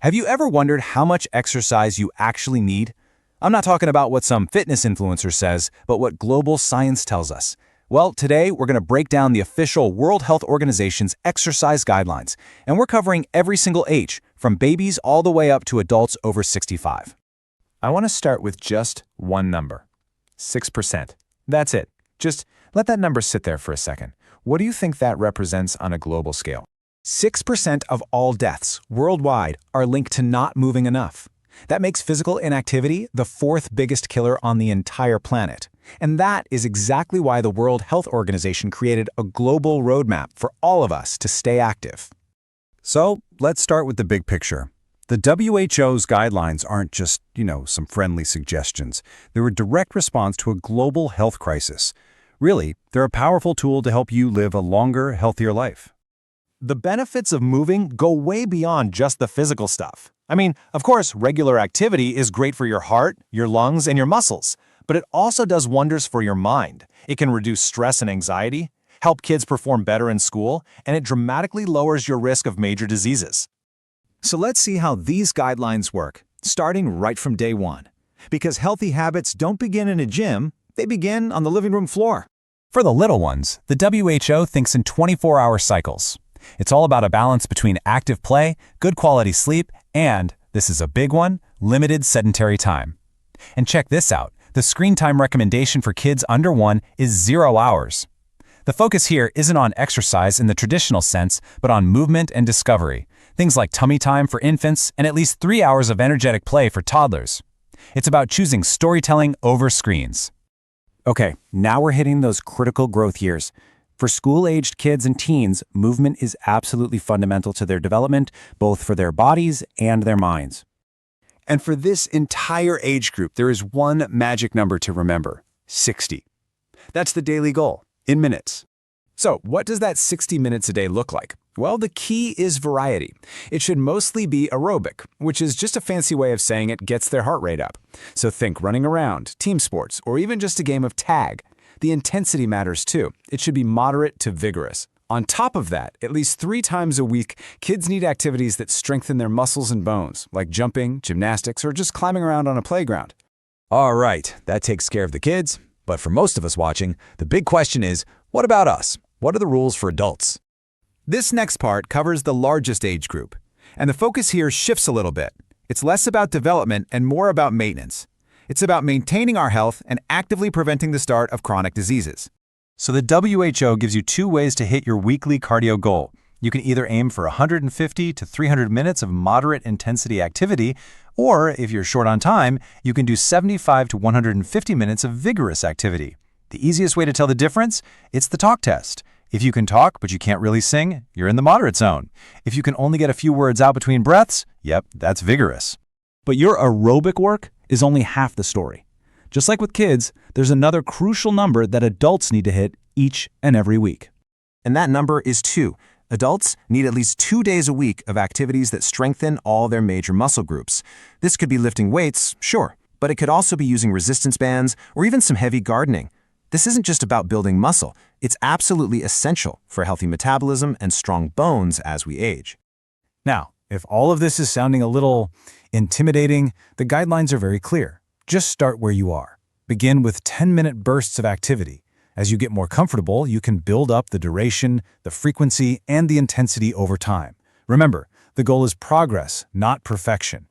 Have you ever wondered how much exercise you actually need? I'm not talking about what some fitness influencer says, but what global science tells us. Well, today we're going to break down the official World Health Organization's exercise guidelines, and we're covering every single age, from babies all the way up to adults over 65. I want to start with just one number, 6%. That's it. Just let that number sit there for a second. What do you think that represents on a global scale? 6% of all deaths worldwide are linked to not moving enough. That makes physical inactivity the fourth biggest killer on the entire planet. And that is exactly why the World Health Organization created a global roadmap for all of us to stay active. So, let's start with the big picture. The WHO's guidelines aren't just, some friendly suggestions. They're a direct response to a global health crisis. Really, they're a powerful tool to help you live a longer, healthier life. The benefits of moving go way beyond just the physical stuff. Of course, regular activity is great for your heart, your lungs, and your muscles, but it also does wonders for your mind. It can reduce stress and anxiety, help kids perform better in school, and it dramatically lowers your risk of major diseases. So let's see how these guidelines work, starting right from day one. Because healthy habits don't begin in a gym, they begin on the living room floor. For the little ones, the WHO thinks in 24-hour cycles. It's all about a balance between active play, good quality sleep, and, this is a big one, limited sedentary time. And check this out, the screen time recommendation for kids under 1 is 0 hours. The focus here isn't on exercise in the traditional sense, but on movement and discovery, things like tummy time for infants and at least 3 hours of energetic play for toddlers. It's about choosing storytelling over screens. Okay, now we're hitting those critical growth years. For school-aged kids and teens, movement is absolutely fundamental to their development, both for their bodies and their minds. And for this entire age group, there is one magic number to remember: 60. That's the daily goal, in minutes. So, what does that 60 minutes a day look like? Well, the key is variety. It should mostly be aerobic, which is just a fancy way of saying it gets their heart rate up. So think running around, team sports, or even just a game of tag. The intensity matters too. It should be moderate to vigorous. On top of that, at least 3 times a week, kids need activities that strengthen their muscles and bones, like jumping, gymnastics, or just climbing around on a playground. All right, that takes care of the kids. But for most of us watching, the big question is, what about us? What are the rules for adults? This next part covers the largest age group, and the focus here shifts a little bit. It's less about development and more about maintenance. It's about maintaining our health and actively preventing the start of chronic diseases. So the WHO gives you 2 ways to hit your weekly cardio goal. You can either aim for 150 to 300 minutes of moderate intensity activity, or if you're short on time, you can do 75 to 150 minutes of vigorous activity. The easiest way to tell the difference? It's the talk test. If you can talk but you can't really sing, you're in the moderate zone. If you can only get a few words out between breaths, yep, that's vigorous. But your aerobic work is only half the story. Just like with kids, there's another crucial number that adults need to hit each and every week. And that number is 2. Adults need at least 2 days a week of activities that strengthen all their major muscle groups. This could be lifting weights, sure, but it could also be using resistance bands or even some heavy gardening. This isn't just about building muscle. It's absolutely essential for healthy metabolism and strong bones as we age. Now, if all of this is sounding a little intimidating, the guidelines are very clear. Just start where you are. Begin with 10-minute bursts of activity. As you get more comfortable, you can build up the duration, the frequency, and the intensity over time. Remember, the goal is progress, not perfection.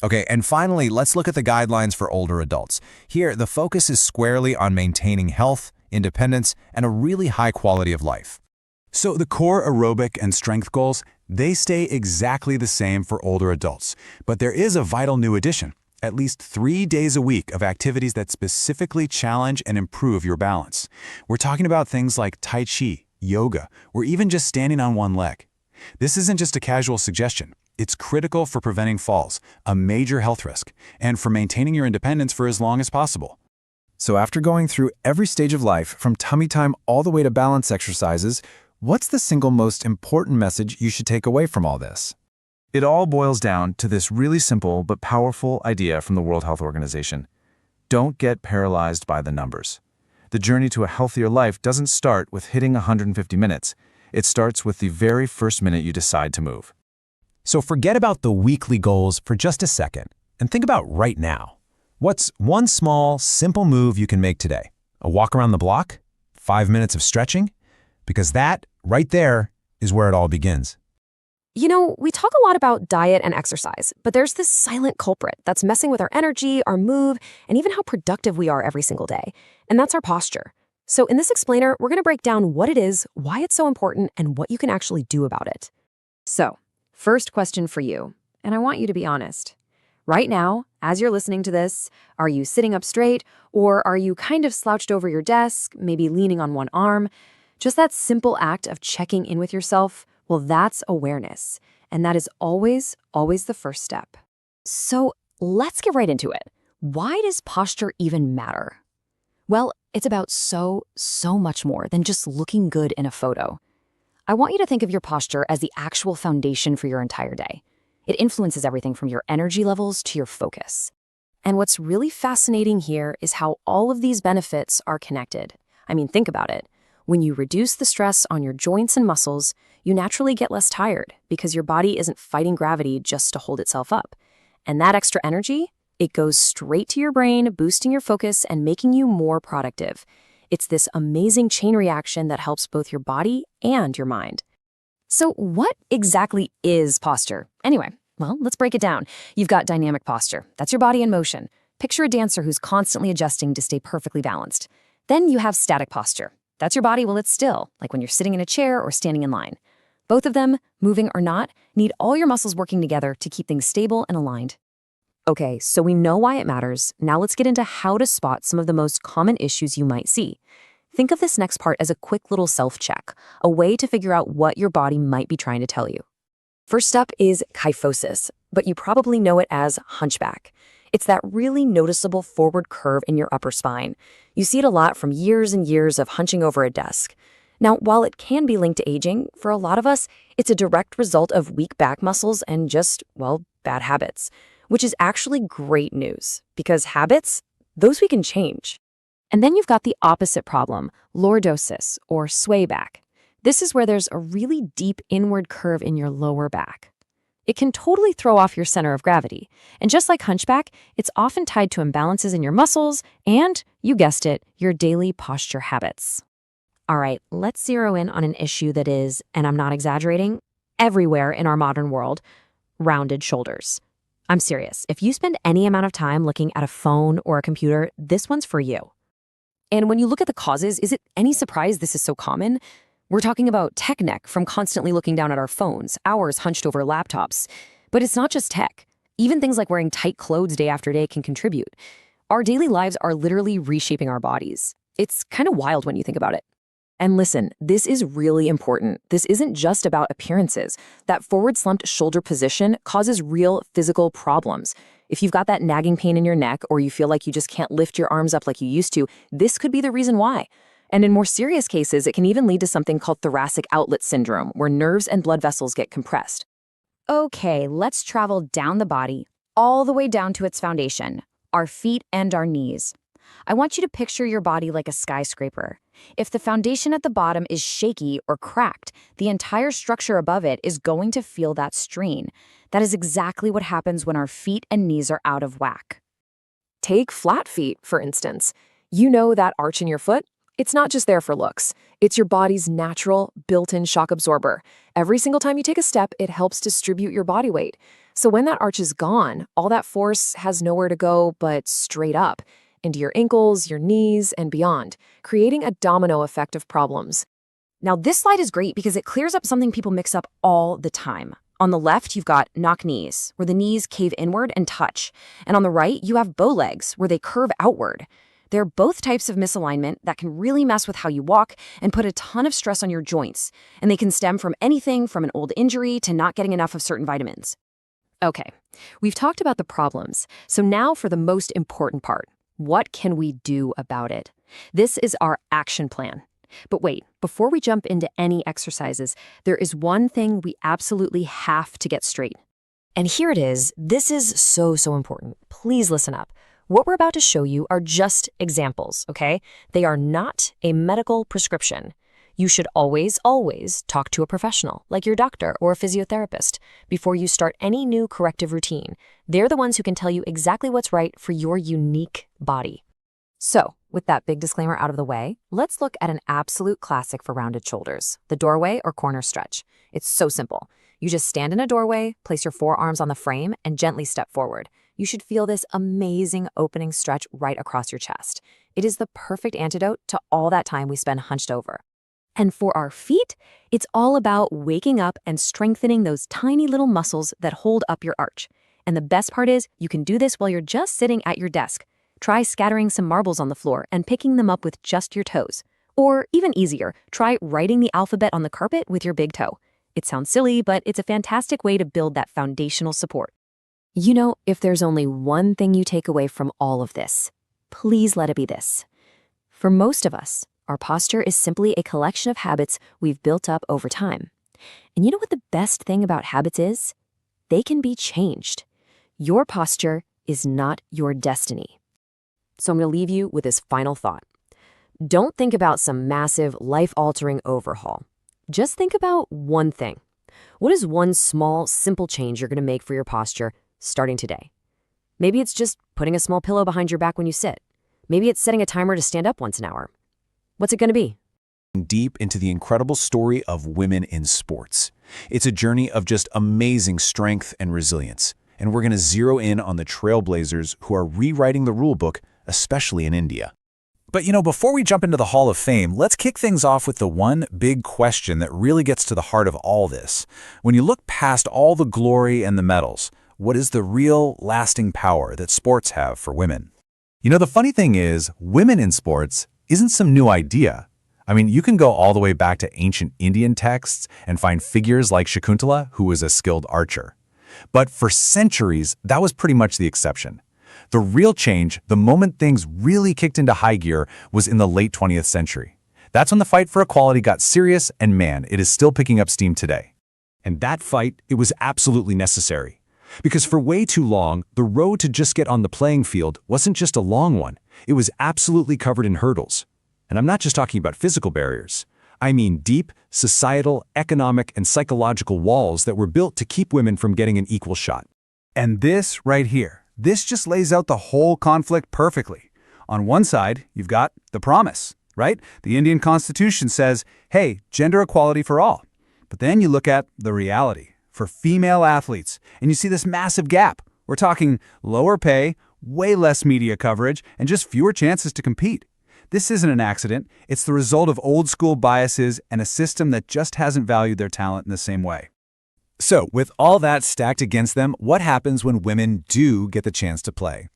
Okay, and finally, let's look at the guidelines for older adults. Here, the focus is squarely on maintaining health, independence, and a really high quality of life. So the core aerobic and strength goals, they stay exactly the same for older adults. But there is a vital new addition: at least 3 days a week of activities that specifically challenge and improve your balance. We're talking about things like Tai Chi, yoga, or even just standing on one leg. This isn't just a casual suggestion. It's critical for preventing falls, a major health risk, and for maintaining your independence for as long as possible. So after going through every stage of life, from tummy time all the way to balance exercises, what's the single most important message you should take away from all this? It all boils down to this really simple but powerful idea from the World Health Organization. Don't get paralyzed by the numbers. The journey to a healthier life doesn't start with hitting 150 minutes. It starts with the very first minute you decide to move. So forget about the weekly goals for just a second and think about right now. What's one small, simple move you can make today? A walk around the block? 5 minutes of stretching? Because that, right there, is where it all begins. You know, we talk a lot about diet and exercise, but there's this silent culprit that's messing with our energy, our mood, and even how productive we are every single day. And that's our posture. So in this explainer, we're going to break down what it is, why it's so important, and what you can actually do about it. So, first question for you, and I want you to be honest. Right now, as you're listening to this, are you sitting up straight, or are you kind of slouched over your desk, maybe leaning on one arm? Just that simple act of checking in with yourself, well, that's awareness. And that is always, always the first step. So let's get right into it. Why does posture even matter? Well, it's about so much more than just looking good in a photo. I want you to think of your posture as the actual foundation for your entire day. It influences everything from your energy levels to your focus. And what's really fascinating here is how all of these benefits are connected. I mean, think about it. When you reduce the stress on your joints and muscles, you naturally get less tired because your body isn't fighting gravity just to hold itself up. And that extra energy, it goes straight to your brain, boosting your focus and making you more productive. It's this amazing chain reaction that helps both your body and your mind. So what exactly is posture? Anyway, well, let's break it down. You've got dynamic posture. That's your body in motion. Picture a dancer who's constantly adjusting to stay perfectly balanced. Then you have static posture. That's your body while it's still, like when you're sitting in a chair or standing in line. Both of them, moving or not, need all your muscles working together to keep things stable and aligned. Okay, so we know why it matters. Now let's get into how to spot some of the most common issues you might see. Think of this next part as a quick little self-check, a way to figure out what your body might be trying to tell you. First up is kyphosis, but you probably know it as hunchback. It's that really noticeable forward curve in your upper spine. You see it a lot from years and years of hunching over a desk. Now, while it can be linked to aging, for a lot of us, it's a direct result of weak back muscles and just, well, bad habits, which is actually great news because habits, those we can change. And then you've got the opposite problem, lordosis or sway back. This is where there's a really deep inward curve in your lower back. It can totally throw off your center of gravity. And just like hunchback, it's often tied to imbalances in your muscles and, you guessed it, your daily posture habits. All right, let's zero in on an issue that is, and I'm not exaggerating, everywhere in our modern world, rounded shoulders. I'm serious. If you spend any amount of time looking at a phone or a computer, this one's for you. And when you look at the causes, is it any surprise this is so common? We're talking about tech neck from constantly looking down at our phones, hours hunched over laptops. But it's not just tech. Even things like wearing tight clothes day after day can contribute. Our daily lives are literally reshaping our bodies. It's kind of wild when you think about it. And listen, this is really important. This isn't just about appearances. That forward slumped shoulder position causes real physical problems. If you've got that nagging pain in your neck or you feel like you just can't lift your arms up like you used to, this could be the reason why. And in more serious cases, it can even lead to something called thoracic outlet syndrome, where nerves and blood vessels get compressed. Okay, let's travel down the body, all the way down to its foundation, our feet and our knees. I want you to picture your body like a skyscraper. If the foundation at the bottom is shaky or cracked, the entire structure above it is going to feel that strain. That is exactly what happens when our feet and knees are out of whack. Take flat feet, for instance. You know that arch in your foot? It's not just there for looks. It's your body's natural, built-in shock absorber. Every single time you take a step, it helps distribute your body weight. So when that arch is gone, all that force has nowhere to go but straight up, into your ankles, your knees, and beyond, creating a domino effect of problems. Now, this slide is great because it clears up something people mix up all the time. On the left, you've got knock knees, where the knees cave inward and touch. And on the right, you have bow legs, where they curve outward. They're both types of misalignment that can really mess with how you walk and put a ton of stress on your joints. And they can stem from anything from an old injury to not getting enough of certain vitamins. Okay, we've talked about the problems. So now for the most important part. What can we do about it? This is our action plan. But wait, before we jump into any exercises, there is one thing we absolutely have to get straight. And here it is. This is so important. Please listen up. What we're about to show you are just examples, okay? They are not a medical prescription. You should always, always talk to a professional, like your doctor or a physiotherapist, before you start any new corrective routine. They're the ones who can tell you exactly what's right for your unique body. So, with that big disclaimer out of the way, let's look at an absolute classic for rounded shoulders, the doorway or corner stretch. It's so simple. You just stand in a doorway, place your forearms on the frame, and gently step forward. You should feel this amazing opening stretch right across your chest. It is the perfect antidote to all that time we spend hunched over. And for our feet, it's all about waking up and strengthening those tiny little muscles that hold up your arch. And the best part is, you can do this while you're just sitting at your desk. Try scattering some marbles on the floor and picking them up with just your toes. Or even easier, try writing the alphabet on the carpet with your big toe. It sounds silly, but it's a fantastic way to build that foundational support. You know, if there's only one thing you take away from all of this, please let it be this. For most of us, our posture is simply a collection of habits we've built up over time. And you know what the best thing about habits is? They can be changed. Your posture is not your destiny. So I'm going to leave you with this final thought. Don't think about some massive, life-altering overhaul. Just think about one thing. What is one small, simple change you're going to make for your posture starting today? Maybe it's just putting a small pillow behind your back when you sit. Maybe it's setting a timer to stand up once an hour. What's it going to be? Deep into the incredible story of women in sports. It's a journey of just amazing strength and resilience. And we're going to zero in on the trailblazers who are rewriting the rulebook, especially in India. But before we jump into the Hall of Fame, let's kick things off with the one big question that really gets to the heart of all this. When you look past all the glory and the medals, what is the real lasting power that sports have for women? The funny thing is, women in sports isn't some new idea. I mean, you can go all the way back to ancient Indian texts and find figures like Shakuntala, who was a skilled archer. But for centuries, that was pretty much the exception. The real change, the moment things really kicked into high gear, was in the late 20th century. That's when the fight for equality got serious, and man, it is still picking up steam today. And that fight, it was absolutely necessary. Because for way too long, the road to just get on the playing field wasn't just a long one. It was absolutely covered in hurdles. And I'm not just talking about physical barriers. I mean deep, societal, economic, and psychological walls that were built to keep women from getting an equal shot. And this right here, this just lays out the whole conflict perfectly. On one side, you've got the promise, right? The Indian Constitution says, hey, gender equality for all. But then you look at the reality for female athletes, and you see this massive gap. We're talking lower pay, way less media coverage, and just fewer chances to compete. This isn't an accident. It's the result of old-school biases and a system that just hasn't valued their talent in the same way. So, with all that stacked against them, what happens when women do get the chance to play?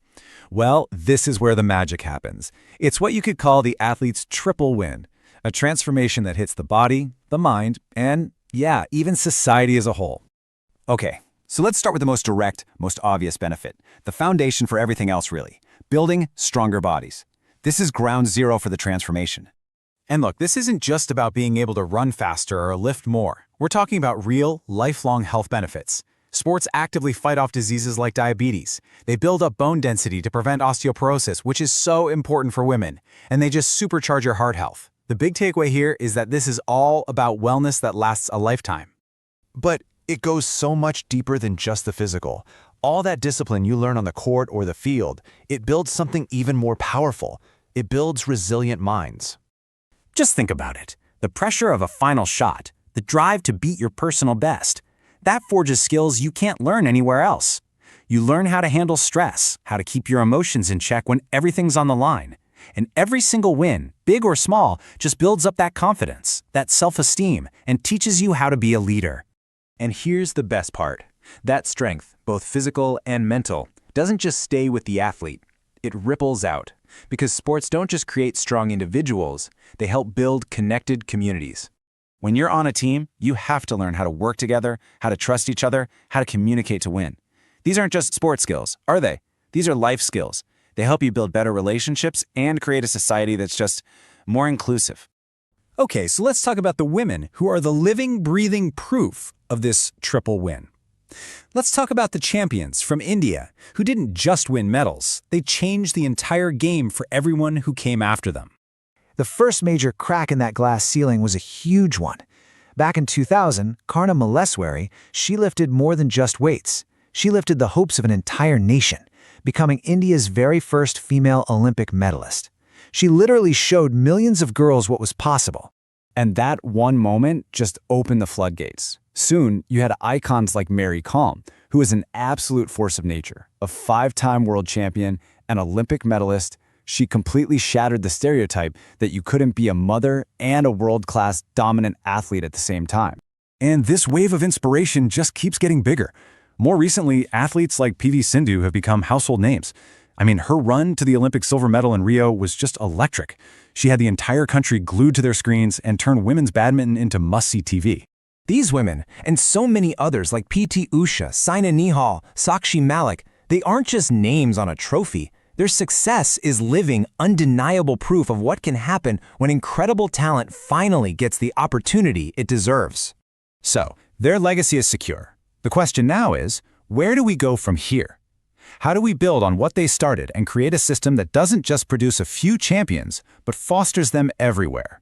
Well, this is where the magic happens. It's what you could call the athlete's triple win, a transformation that hits the body, the mind, and, yeah, even society as a whole. Okay, so let's start with the most direct, most obvious benefit, the foundation for everything else really, building stronger bodies. This is ground zero for the transformation. And look, this isn't just about being able to run faster or lift more. We're talking about real, lifelong health benefits. Sports actively fight off diseases like diabetes. They build up bone density to prevent osteoporosis, which is so important for women. And they just supercharge your heart health. The big takeaway here is that this is all about wellness that lasts a lifetime. But it goes so much deeper than just the physical. All that discipline you learn on the court or the field, it builds something even more powerful. It builds resilient minds. Just think about it. The pressure of a final shot, the drive to beat your personal best, that forges skills you can't learn anywhere else. You learn how to handle stress, how to keep your emotions in check when everything's on the line. And every single win, big or small, just builds up that confidence, that self-esteem, and teaches you how to be a leader. And here's the best part. That strength, both physical and mental, doesn't just stay with the athlete. It ripples out. Because sports don't just create strong individuals, they help build connected communities. When you're on a team, you have to learn how to work together, how to trust each other, how to communicate to win. These aren't just sports skills, are they? These are life skills. They help you build better relationships and create a society that's just more inclusive. Okay, so let's talk about the women who are the living, breathing proof of this triple win. Let's talk about the champions from India, who didn't just win medals, they changed the entire game for everyone who came after them. The first major crack in that glass ceiling was a huge one. Back in 2000, Karna Maleswari, she lifted more than just weights. She lifted the hopes of an entire nation, becoming India's very first female Olympic medalist. She literally showed millions of girls what was possible. And that one moment just opened the floodgates. Soon, you had icons like Mary Kom, who is an absolute force of nature, a 5-time world champion, an Olympic medalist. She completely shattered the stereotype that you couldn't be a mother and a world-class dominant athlete at the same time. And this wave of inspiration just keeps getting bigger. More recently, athletes like PV Sindhu have become household names. I mean, her run to the Olympic silver medal in Rio was just electric. She had the entire country glued to their screens and turned women's badminton into must-see TV. These women, and so many others like PT Usha, Saina Nehwal, Sakshi Malik, they aren't just names on a trophy. Their success is living, undeniable proof of what can happen when incredible talent finally gets the opportunity it deserves. So, their legacy is secure. The question now is, where do we go from here? How do we build on what they started and create a system that doesn't just produce a few champions, but fosters them everywhere?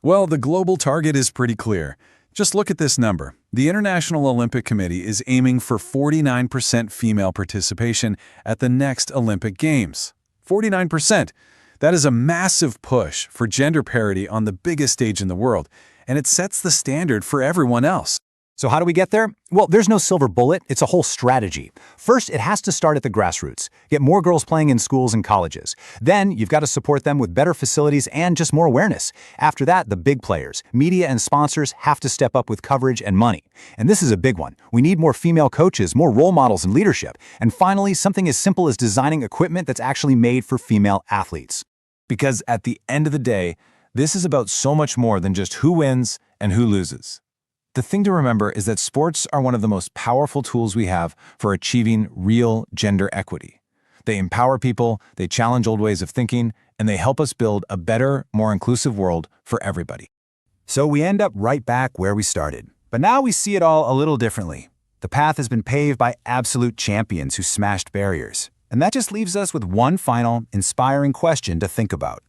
Well, the global target is pretty clear. Just look at this number. The International Olympic Committee is aiming for 49% female participation at the next Olympic Games. 49%. That is a massive push for gender parity on the biggest stage in the world, and it sets the standard for everyone else. So how do we get there? Well, there's no silver bullet. It's a whole strategy. First, it has to start at the grassroots. Get more girls playing in schools and colleges. Then, you've got to support them with better facilities and just more awareness. After that, the big players, media and sponsors, have to step up with coverage and money. And this is a big one. We need more female coaches, more role models and leadership. And finally, something as simple as designing equipment that's actually made for female athletes. Because at the end of the day, this is about so much more than just who wins and who loses. The thing to remember is that sports are one of the most powerful tools we have for achieving real gender equity. They empower people, they challenge old ways of thinking, and they help us build a better, more inclusive world for everybody. So we end up right back where we started. But now we see it all a little differently. The path has been paved by absolute champions who smashed barriers. And that just leaves us with one final, inspiring question to think about.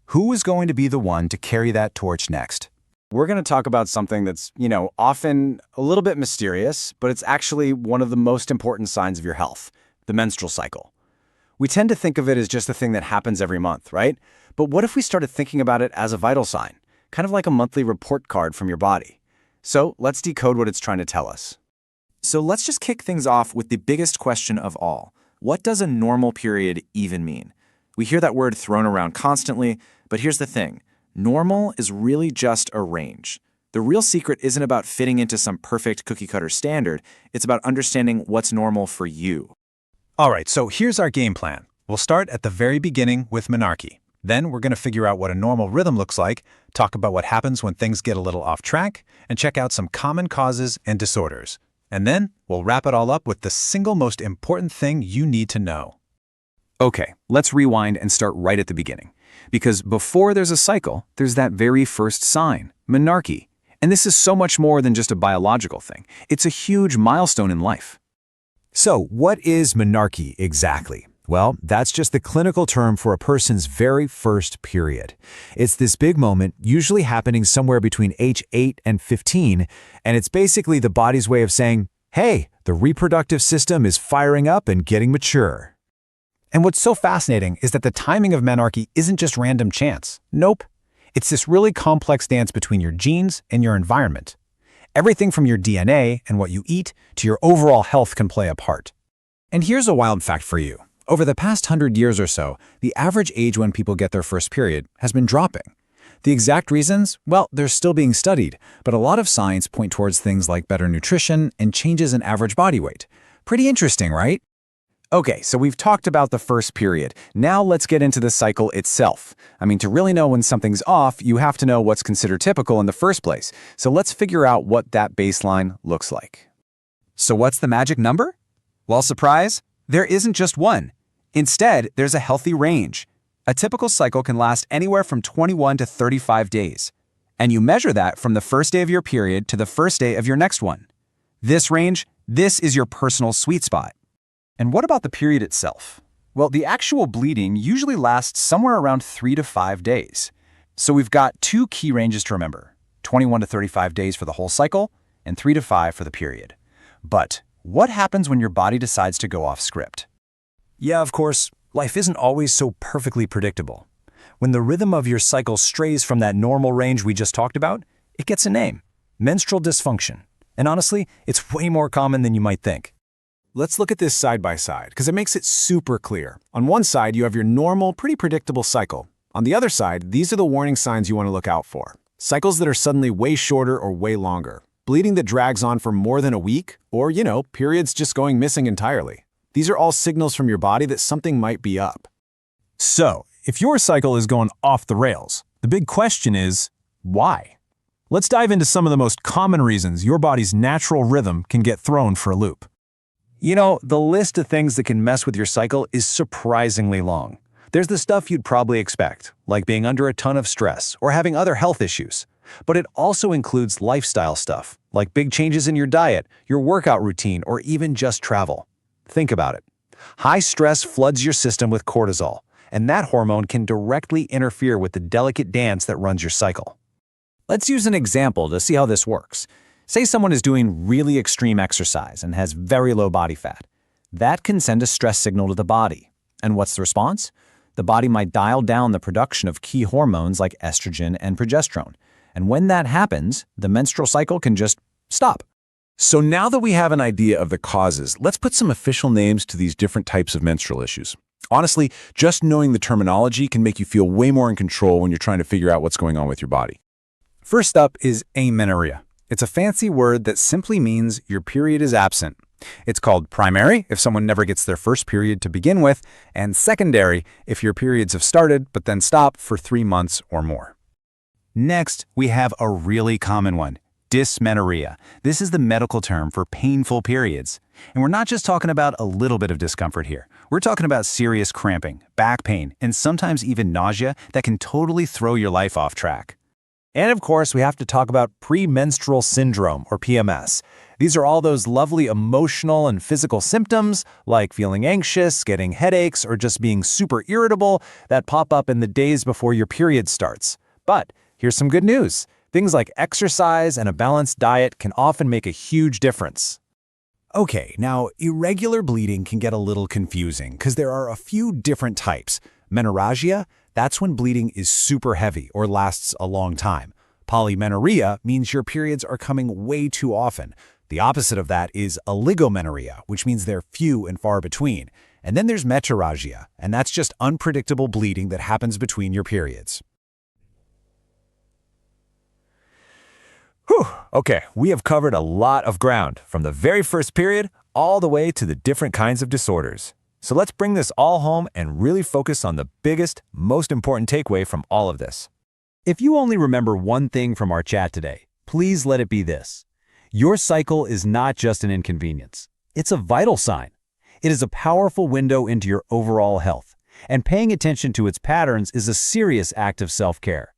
Who is going to be the one to carry that torch next? We're going to talk about something that's, often a little bit mysterious, but it's actually one of the most important signs of your health, the menstrual cycle. We tend to think of it as just a thing that happens every month, right? But what if we started thinking about it as a vital sign, kind of like a monthly report card from your body? So let's decode what it's trying to tell us. So let's just kick things off with the biggest question of all. What does a normal period even mean? We hear that word thrown around constantly, but here's the thing. Normal is really just a range. The real secret isn't about fitting into some perfect cookie-cutter standard. It's about understanding what's normal for you. All right, so here's our game plan. We'll start at the very beginning with menarche. Then we're going to figure out what a normal rhythm looks like, talk about what happens when things get a little off track, and check out some common causes and disorders. And then we'll wrap it all up with the single most important thing you need to know. Okay, let's rewind and start right at the beginning. Because before there's a cycle, there's that very first sign, menarche. And this is so much more than just a biological thing. It's a huge milestone in life. So, what is menarche exactly? Well, that's just the clinical term for a person's very first period. It's this big moment, usually happening somewhere between age 8 and 15, and it's basically the body's way of saying, hey, the reproductive system is firing up and getting mature. And what's so fascinating is that the timing of menarche isn't just random chance. Nope. It's this really complex dance between your genes and your environment. Everything from your DNA and what you eat to your overall health can play a part. And here's a wild fact for you. Over the past 100 years or so, the average age when people get their first period has been dropping. The exact reasons? Well, they're still being studied, but a lot of signs point towards things like better nutrition and changes in average body weight. Pretty interesting, right? Okay, so we've talked about the first period. Now let's get into the cycle itself. To really know when something's off, you have to know what's considered typical in the first place. So let's figure out what that baseline looks like. So what's the magic number? Well, surprise, there isn't just one. Instead, there's a healthy range. A typical cycle can last anywhere from 21 to 35 days. And you measure that from the first day of your period to the first day of your next one. This range, this is your personal sweet spot. And what about the period itself? Well, the actual bleeding usually lasts somewhere around 3 to 5 days. So we've got 2 key ranges to remember, 21 to 35 days for the whole cycle and 3 to 5 for the period. But what happens when your body decides to go off script? Yeah, of course, life isn't always so perfectly predictable. When the rhythm of your cycle strays from that normal range we just talked about, it gets a name, menstrual dysfunction. And honestly, it's way more common than you might think. Let's look at this side by side, because it makes it super clear. On one side, you have your normal, pretty predictable cycle. On the other side, these are the warning signs you want to look out for. Cycles that are suddenly way shorter or way longer. Bleeding that drags on for more than a week, or, periods just going missing entirely. These are all signals from your body that something might be up. So, if your cycle is going off the rails, the big question is, why? Let's dive into some of the most common reasons your body's natural rhythm can get thrown for a loop. The list of things that can mess with your cycle is surprisingly long. There's the stuff you'd probably expect, like being under a ton of stress or having other health issues. But it also includes lifestyle stuff, like big changes in your diet, your workout routine, or even just travel. Think about it. High stress floods your system with cortisol, and that hormone can directly interfere with the delicate dance that runs your cycle. Let's use an example to see how this works. Say someone is doing really extreme exercise and has very low body fat. That can send a stress signal to the body. And what's the response? The body might dial down the production of key hormones like estrogen and progesterone. And when that happens, the menstrual cycle can just stop. So now that we have an idea of the causes, let's put some official names to these different types of menstrual issues. Honestly, just knowing the terminology can make you feel way more in control when you're trying to figure out what's going on with your body. First up is amenorrhea. It's a fancy word that simply means your period is absent. It's called primary if someone never gets their first period to begin with, and secondary if your periods have started but then stop for 3 months or more. Next, we have a really common one, dysmenorrhea. This is the medical term for painful periods. And we're not just talking about a little bit of discomfort here. We're talking about serious cramping, back pain, and sometimes even nausea that can totally throw your life off track. And of course, we have to talk about premenstrual syndrome, or PMS. These are all those lovely emotional and physical symptoms, like feeling anxious, getting headaches, or just being super irritable, that pop up in the days before your period starts. But here's some good news. Things like exercise and a balanced diet can often make a huge difference. Okay, now irregular bleeding can get a little confusing because there are a few different types. Menorrhagia, that's when bleeding is super heavy or lasts a long time. Polymenorrhea means your periods are coming way too often. The opposite of that is oligomenorrhea, which means they're few and far between. And then there's metrorrhagia, and that's just unpredictable bleeding that happens between your periods. Whew, okay, we have covered a lot of ground, from the very first period all the way to the different kinds of disorders. So let's bring this all home and really focus on the biggest, most important takeaway from all of this. If you only remember one thing from our chat today, please let it be this. Your cycle is not just an inconvenience. It's a vital sign. It is a powerful window into your overall health, and paying attention to its patterns is a serious act of self-care.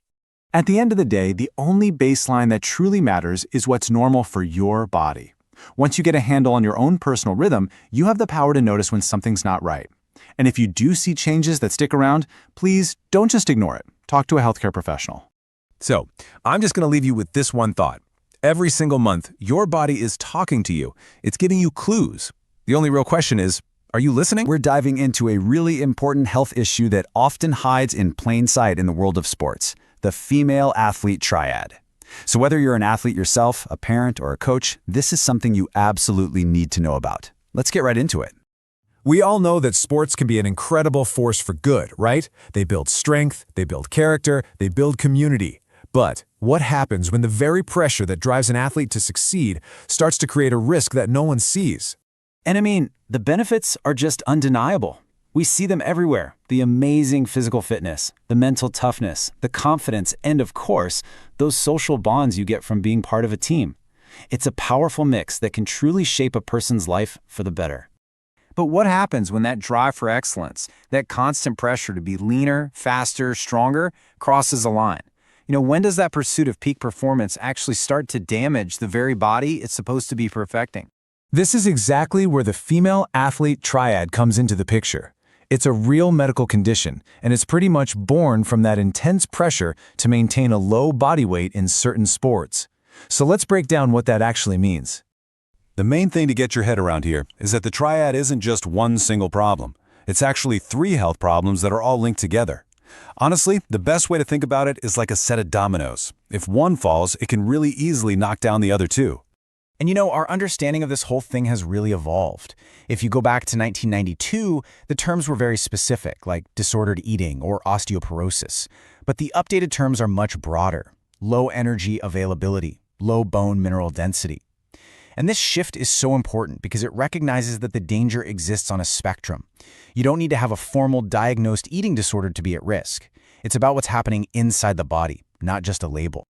At the end of the day, the only baseline that truly matters is what's normal for your body. Once you get a handle on your own personal rhythm, you have the power to notice when something's not right. And if you do see changes that stick around, please don't just ignore it. Talk to a healthcare professional. So, I'm just going to leave you with this one thought. Every single month, your body is talking to you. It's giving you clues. The only real question is, are you listening? We're diving into a really important health issue that often hides in plain sight in the world of sports, the female athlete triad. So whether you're an athlete yourself, a parent, or a coach, this is something you absolutely need to know about. Let's get right into it. We all know that sports can be an incredible force for good, right? They build strength, they build character, they build community. But what happens when the very pressure that drives an athlete to succeed starts to create a risk that no one sees? And I mean, the benefits are just undeniable. We see them everywhere. The amazing physical fitness, the mental toughness, the confidence, and of course, those social bonds you get from being part of a team. It's a powerful mix that can truly shape a person's life for the better. But what happens when that drive for excellence, that constant pressure to be leaner, faster, stronger, crosses a line? When does that pursuit of peak performance actually start to damage the very body it's supposed to be perfecting? This is exactly where the female athlete triad comes into the picture. It's a real medical condition, and it's pretty much born from that intense pressure to maintain a low body weight in certain sports. So let's break down what that actually means. The main thing to get your head around here is that the triad isn't just one single problem. It's actually 3 health problems that are all linked together. Honestly, the best way to think about it is like a set of dominoes. If one falls, it can really easily knock down the other 2. And you know, our understanding of this whole thing has really evolved. If you go back to 1992, the terms were very specific, like disordered eating or osteoporosis. But the updated terms are much broader: low energy availability, low bone mineral density. And this shift is so important because it recognizes that the danger exists on a spectrum. You don't need to have a formal diagnosed eating disorder to be at risk. It's about what's happening inside the body, not just a label.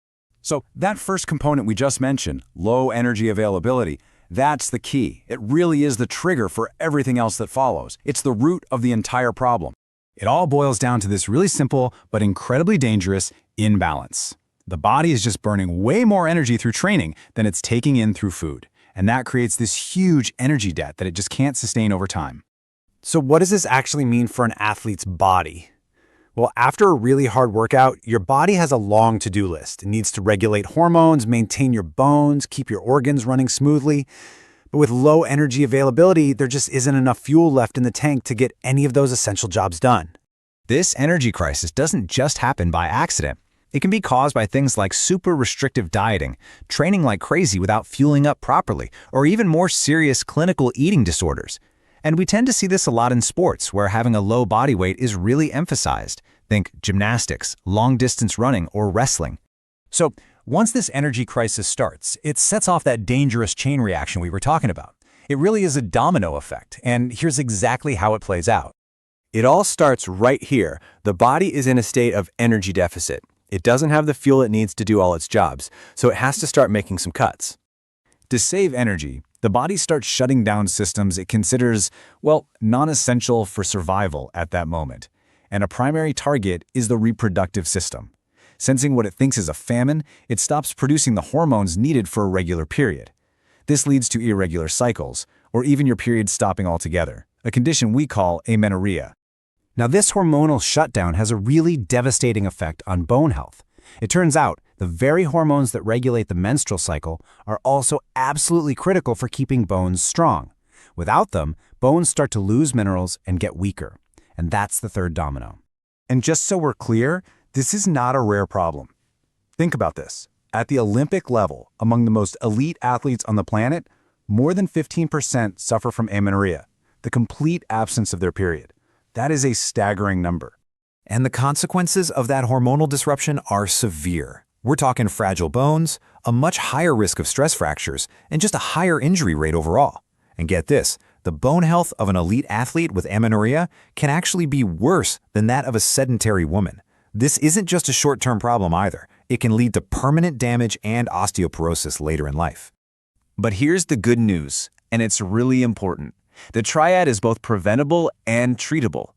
So that first component we just mentioned, low energy availability, that's the key. It really is the trigger for everything else that follows. It's the root of the entire problem. It all boils down to this really simple but incredibly dangerous imbalance. The body is just burning way more energy through training than it's taking in through food. And that creates this huge energy debt that it just can't sustain over time. So what does this actually mean for an athlete's body? Well, after a really hard workout, your body has a long to-do list. It needs to regulate hormones, maintain your bones, keep your organs running smoothly. But with low energy availability, there just isn't enough fuel left in the tank to get any of those essential jobs done. This energy crisis doesn't just happen by accident. It can be caused by things like super restrictive dieting, training like crazy without fueling up properly, or even more serious clinical eating disorders. And we tend to see this a lot in sports, where having a low body weight is really emphasized. Think gymnastics, long-distance running, or wrestling. So once this energy crisis starts, it sets off that dangerous chain reaction we were talking about. It really is a domino effect, and here's exactly how it plays out. It all starts right here. The body is in a state of energy deficit. It doesn't have the fuel it needs to do all its jobs, so it has to start making some cuts. To save energy, the body starts shutting down systems it considers, well, non-essential for survival at that moment. And a primary target is the reproductive system. Sensing what it thinks is a famine, it stops producing the hormones needed for a regular period. This leads to irregular cycles, or even your period stopping altogether, a condition we call amenorrhea. Now, this hormonal shutdown has a really devastating effect on bone health. It turns out the very hormones that regulate the menstrual cycle are also absolutely critical for keeping bones strong. Without them, bones start to lose minerals and get weaker. And that's the third domino. And just so we're clear, this is not a rare problem. Think about this. At the Olympic level, among the most elite athletes on the planet, more than 15% suffer from amenorrhea, the complete absence of their period. That is a staggering number. And the consequences of that hormonal disruption are severe. We're talking fragile bones, a much higher risk of stress fractures, and just a higher injury rate overall. And get this, the bone health of an elite athlete with amenorrhea can actually be worse than that of a sedentary woman. This isn't just a short-term problem either. It can lead to permanent damage and osteoporosis later in life. But here's the good news, and it's really important. The triad is both preventable and treatable.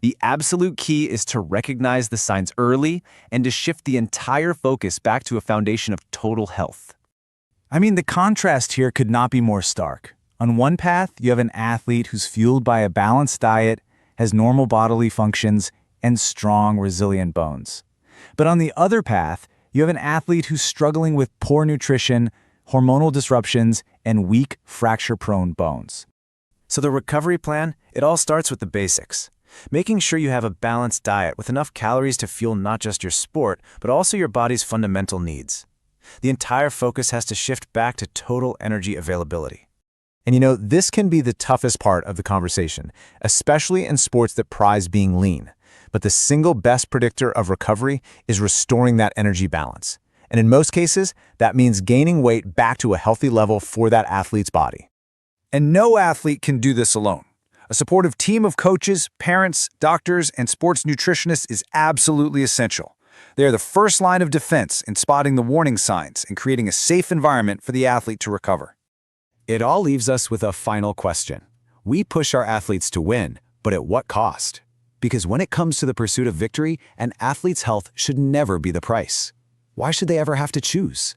The absolute key is to recognize the signs early and to shift the entire focus back to a foundation of total health. I mean, the contrast here could not be more stark. On one path, you have an athlete who's fueled by a balanced diet, has normal bodily functions, and strong, resilient bones. But on the other path, you have an athlete who's struggling with poor nutrition, hormonal disruptions, and weak, fracture-prone bones. So the recovery plan, it all starts with the basics. Making sure you have a balanced diet with enough calories to fuel not just your sport, but also your body's fundamental needs. The entire focus has to shift back to total energy availability. And you know, this can be the toughest part of the conversation, especially in sports that prize being lean. But the single best predictor of recovery is restoring that energy balance. And in most cases, that means gaining weight back to a healthy level for that athlete's body. And no athlete can do this alone. A supportive team of coaches, parents, doctors, and sports nutritionists is absolutely essential. They are the first line of defense in spotting the warning signs and creating a safe environment for the athlete to recover. It all leaves us with a final question. We push our athletes to win, but at what cost? Because when it comes to the pursuit of victory, an athlete's health should never be the price. Why should they ever have to choose?